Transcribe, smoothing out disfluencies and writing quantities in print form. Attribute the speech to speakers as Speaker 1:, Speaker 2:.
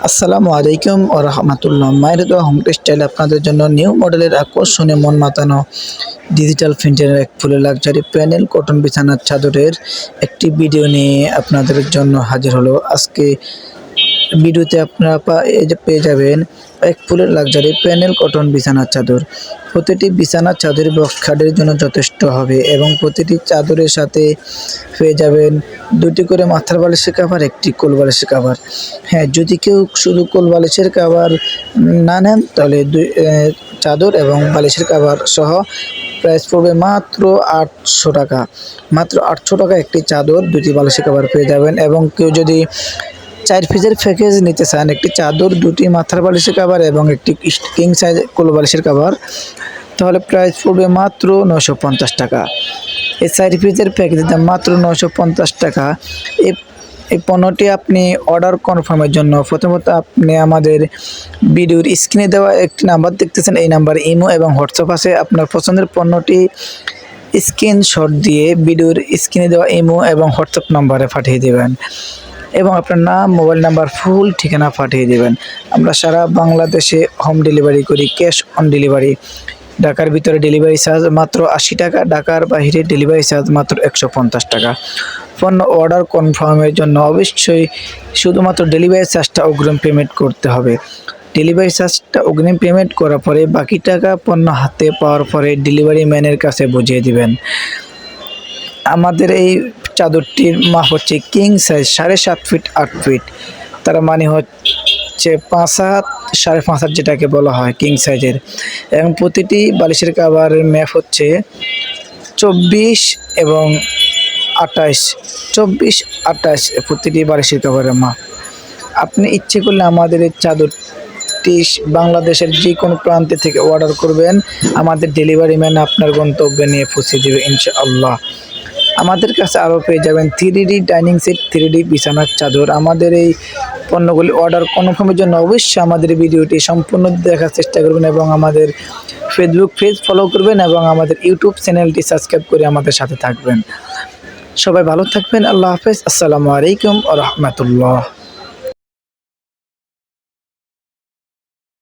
Speaker 1: আসসালামু আলাইকুম ও রহমতুল্লাহ। মায়ের দোয়া হোম টেক্সটাইল আপনাদের জন্য নিউ মডেলের আকর্ষণীয় মন মাতানো ডিজিটাল প্রিন্টের এক ফুলের লাক্সারি প্যানেল কটন বিছানার চাদরের একটি ভিডিও নিয়ে আপনাদের জন্য হাজির হলো। আজকে ভিডিওতে আপনারা পেয়ে যাবেন এক ফুলের লাক্সারি প্যানেল কটন বিছানার চাদর। প্রতিটি বিছানার চাদর বক্স খাটের জন্য যথেষ্ট হবে এবং প্রতিটি চাদরের সাথে পেয়ে যাবেন দুটি করে মাথার বালিশের কাভার, একটি কোল বালিশের কাভার। হ্যাঁ, যদি কেউ শুধু কোল বালিশের কাভার না নেন তাহলে চাদর এবং বালিশের কাভার সহ প্রাইস পড়বে মাত্র 800 টাকা। মাত্র 800 টাকা একটি চাদর, দুটি বালিশের কাভার পেয়ে যাবেন। এবং কেউ যদি 4 পিসের প্যাকেজ নিতে চান, একটি চাদর, দুটি মাথার বালিশের কাভার এবং একটি কিং সাইজ কোল বালিশের কাভার, তাহলে প্রাইস পড়বে মাত্র 950 টাকা। এই 4 পিসের প্যাকেজের দাম মাত্র 950 টাকা। এই পণ্যটি আপনি অর্ডার কনফার্মের জন্য প্রথমত আপনি আমাদের ভিডিওর স্ক্রিনে দেওয়া একটি নাম্বার দেখতেছেন, এই নাম্বার ইমো এবং হোয়াটসঅ্যাপ আছে। আপনার পছন্দের পণ্যটি স্ক্রিনশট দিয়ে ভিডিওর স্ক্রিনে দেওয়া ইমো এবং হোয়াটসঅ্যাপ নাম্বারে পাঠিয়ে দেবেন এবং আপনার নাম, মোবাইল নাম্বার, ফুল ঠিকানা পাঠিয়ে দেবেন। আমরা সারা বাংলাদেশে হোম ডেলিভারি করি, ক্যাশ অন ডেলিভারি। ঢাকার ভিতরে ডেলিভারি চার্জ মাত্র 80 টাকা, ঢাকার বাইরে ডেলিভারি চার্জ মাত্র 150 টাকা। পণ্য অর্ডার কনফার্মের জন্য অবশ্যই শুধুমাত্র ডেলিভারি চার্জটা অগ্রিম পেমেন্ট করতে হবে। ডেলিভারি চার্জটা অগ্রিম পেমেন্ট করার পরে বাকি টাকা পণ্য হাতে পাওয়ার পরে ডেলিভারি ম্যানের কাছে বুঝিয়ে দিবেন। আমাদের এই চাদরটির মাপ হচ্ছে কিং সাইজ 7.5 ফিট 8 ফিট, তার মানে হচ্ছে 5 হাত 5.5 হাত যেটাকে বলা হয় কিং সাইজের। এবং প্রতিটি বালিশের কাভারের মাপ হচ্ছে 24 এবং 28, 24, 28 প্রতিটি বালিশের কাভারের মাপ। আপনি ইচ্ছে করলে আমাদের এই চাদরটি বাংলাদেশের যে কোনো প্রান্তে থেকে অর্ডার করবেন, আমাদের ডেলিভারি ম্যান আপনার গন্তব্যে নিয়ে পৌঁছে দেবে ইনশাআল্লাহ। আমাদের কাছে আরও পেয়ে যাবেন 3D ডাইনিং সেট, 3D বিছানার চাদর। আমাদের এই পণ্যগুলি অর্ডার কনফার্মের জন্য অবশ্যই আমাদের ভিডিওটি সম্পূর্ণ দেখার চেষ্টা করবেন এবং আমাদের ফেসবুক পেজ ফলো করবেন এবং আমাদের ইউটিউব চ্যানেলটি সাবস্ক্রাইব করে আমাদের সাথে থাকবেন। সবাই ভালো থাকবেন। আল্লাহ হাফেজ। আসসালামু আলাইকুম ওয়া রাহমাতুল্লাহ।